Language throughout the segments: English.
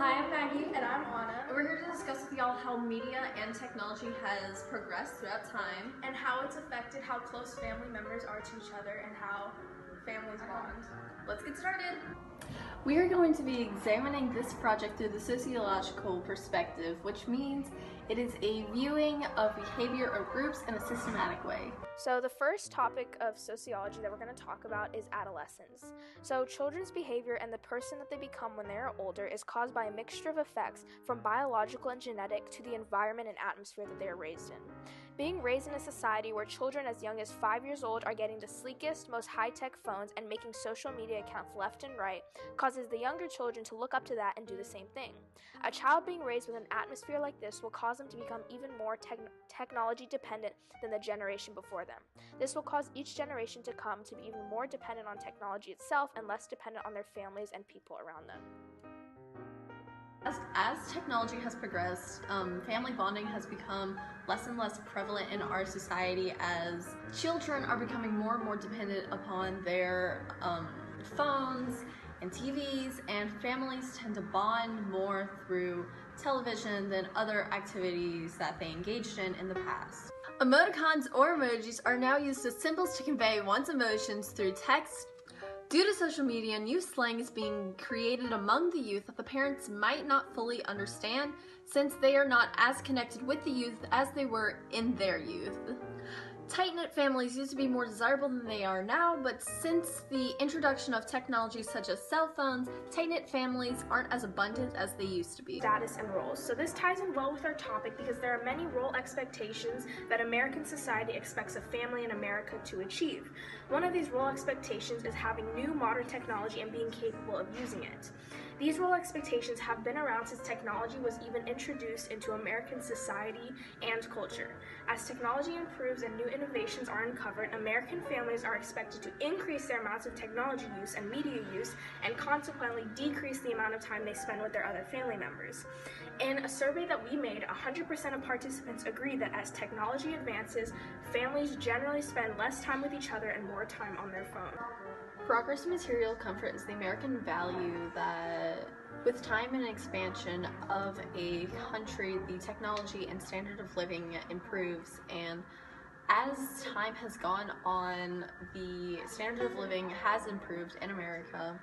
Hi, I'm Maggie. And I'm Anna. And we're here to discuss with y'all how media and technology has progressed throughout time. And how it's affected how close family members are to each other and how families bond. Let's get started. We are going to be examining this project through the sociological perspective, which means it is a viewing of behavior of groups in a systematic way. So the first topic of sociology that we're going to talk about is adolescence. So children's behavior and the person that they become when they are older is caused by a mixture of effects from biological and genetic to the environment and atmosphere that they are raised in. Being raised in a society where children as young as 5 years old are getting the sleekest, most high-tech phones and making social media accounts left and right causes the younger children to look up to that and do the same thing. A child being raised with an atmosphere like this will cause them to become even more technology dependent than the generation before them. This will cause each generation to come to be even more dependent on technology itself and less dependent on their families and people around them. As technology has progressed, family bonding has become less and less prevalent in our society as children are becoming more and more dependent upon their phones and TVs, and families tend to bond more through television than other activities that they engaged in the past. Emoticons or emojis are now used as symbols to convey one's emotions through text. Due to social media, new slang is being created among the youth that the parents might not fully understand since they are not as connected with the youth as they were in their youth. Tight-knit families used to be more desirable than they are now, but since the introduction of technology such as cell phones, tight-knit families aren't as abundant as they used to be. Status and roles. So this ties in well with our topic because there are many role expectations that American society expects a family in America to achieve. One of these role expectations is having new modern technology and being capable of using it. These role expectations have been around since technology was even introduced into American society and culture. As technology improves and new innovations are uncovered, American families are expected to increase their amounts of technology use and media use and consequently decrease the amount of time they spend with their other family members. In a survey that we made, 100% of participants agree that as technology advances, families generally spend less time with each other and more time on their phone. Progress in material comfort is the American value that, with time and expansion of a country, the technology and standard of living improves, and as time has gone on, the standard of living has improved in America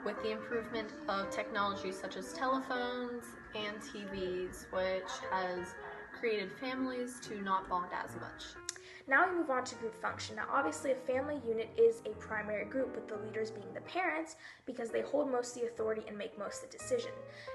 with the improvement of technology such as telephones and TVs, which has created families to not bond as much. Now we move on to group function. Now obviously a family unit is a primary group with the leaders being the parents because they hold most of the authority and make most of the decision.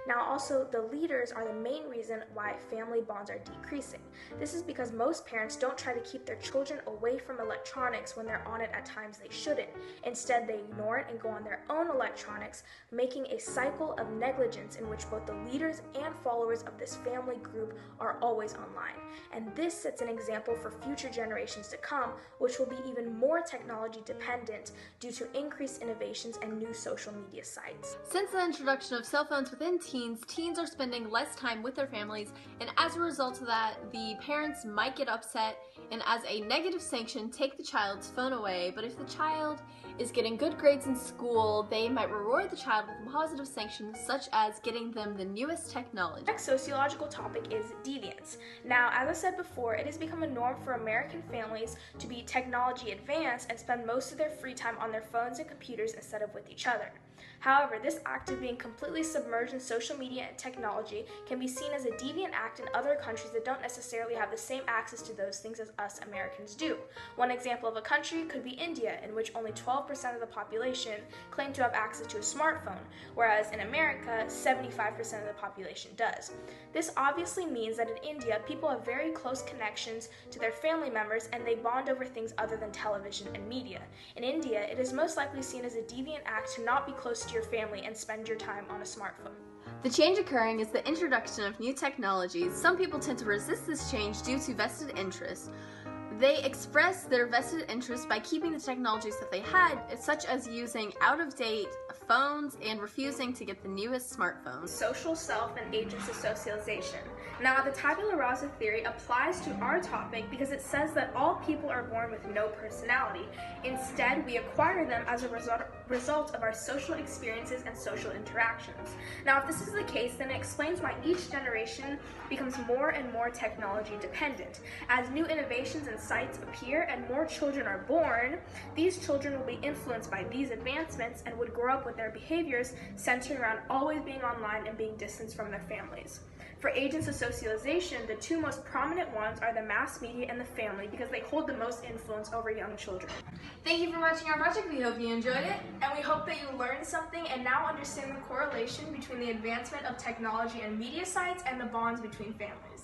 Now also the leaders are the main reason why family bonds are decreasing. This is because most parents don't try to keep their children away from electronics when they're on it at times they shouldn't. Instead they ignore it and go on their own electronics, making a cycle of negligence in which both the leaders and followers of this family group are always online. And this sets an example for future generations to come, which will be even more technology dependent due to increased innovations and new social media sites. Since the introduction of cell phones within teens are spending less time with their families, and as a result of that, the parents might get upset and as a negative sanction take the child's phone away. But if the child is getting good grades in school, they might reward the child with positive sanctions such as getting them the newest technology. The next sociological topic is deviance. Now, as I said before, it has become a norm for American families to be technology advanced and spend most of their free time on their phones and computers instead of with each other. However, this act of being completely submerged in social media and technology can be seen as a deviant act in other countries that don't necessarily have the same access to those things as us Americans do. One example of a country could be India, in which only 12% of the population claim to have access to a smartphone, whereas in America, 75% of the population does. This obviously means that in India, people have very close connections to their family members and they bond over things other than television and media. In India, it is most likely seen as a deviant act to not be close to your family and spend your time on a smartphone. The change occurring is the introduction of new technologies. Some people tend to resist this change due to vested interest. They express their vested interest by keeping the technologies that they had, such as using out-of-date phones and refusing to get the newest smartphones. Social self and agents of socialization. Now, the tabula rasa theory applies to our topic because it says that all people are born with no personality. Instead, we acquire them as a result of our social experiences and social interactions. Now, if this is the case, then it explains why each generation becomes more and more technology dependent. As new innovations and sites appear and more children are born, these children will be influenced by these advancements and would grow up with their behaviors centering around always being online and being distanced from their families. For agents of socialization, the two most prominent ones are the mass media and the family because they hold the most influence over young children. Thank you for watching our project. We hope you enjoyed it. And we hope that you learned something and now understand the correlation between the advancement of technology and media sites and the bonds between families.